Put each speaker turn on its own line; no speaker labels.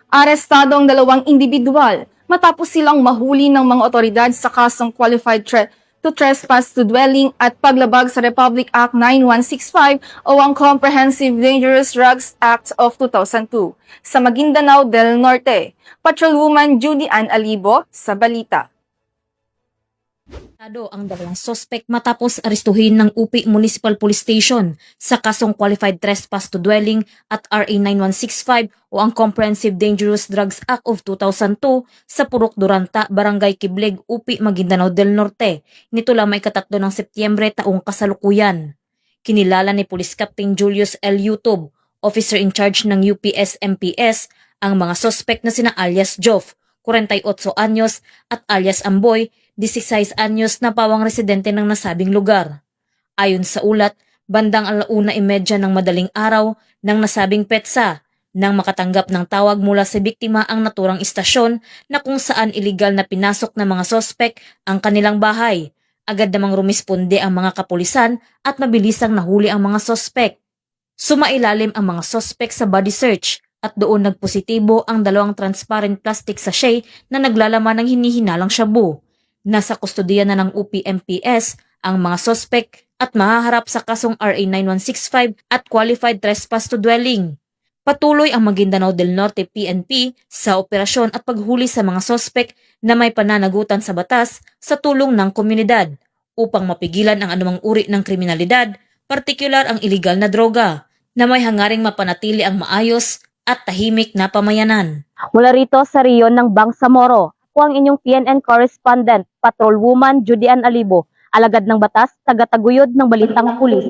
Arestado ang dalawang individual matapos silang mahuli ng mga otoridad sa kasong qualified to trespass to dwelling at paglabag sa Republic Act 9165 o ang Comprehensive Dangerous Drugs Act of 2002 sa Maguindanao del Norte. Patrolwoman Judy Ann Alibo sa balita.
Ang dalawang sospek matapos arestuhin ng UP Municipal Police Station sa kasong Qualified Trespass to Dwelling at RA 9165 o ang Comprehensive Dangerous Drugs Act of 2002 sa Purok Duranta, Barangay Kibleg, UP Maguindanao del Norte. Nito lamang ikatatlo ng Setyembre taong kasalukuyan. Kinilala ni Police Captain Julius L. Yutub, officer in charge ng UPS-MPS, ang mga sospek na sina alias Joff, 48 anyos at alias Amboy, 16 anyos na pawang residente ng nasabing lugar. Ayon sa ulat, bandang 1:30 ng madaling araw ng nasabing petsa nang makatanggap ng tawag mula sa biktima ang naturang istasyon na kung saan iligal na pinasok ng mga sospek ang kanilang bahay. Agad namang rumisponde ang mga kapulisan at mabilisang nahuli ang mga sospek. Sumailalim ang mga sospek sa body search at doon nagpositibo ang dalawang transparent plastic sachet na naglalaman ng hinihinalang shabu. Nasa kustodiya na ng UP-MPS ang mga sospek at mahaharap sa kasong RA 9165 at Qualified Trespass to Dwelling. Patuloy ang Maguindanao del Norte PNP sa operasyon at paghuli sa mga sospek na may pananagutan sa batas sa tulong ng komunidad upang mapigilan ang anumang uri ng kriminalidad, partikular ang iligal na droga, na may hangaring mapanatili ang maayos at tahimik na pamayanan.
Mula rito sa riyon ng Bangsamoro, ako ang inyong PNN correspondent, Patrolwoman Judy Ann Alibo, alagad ng batas, tagataguyod ng Balitang Pulis.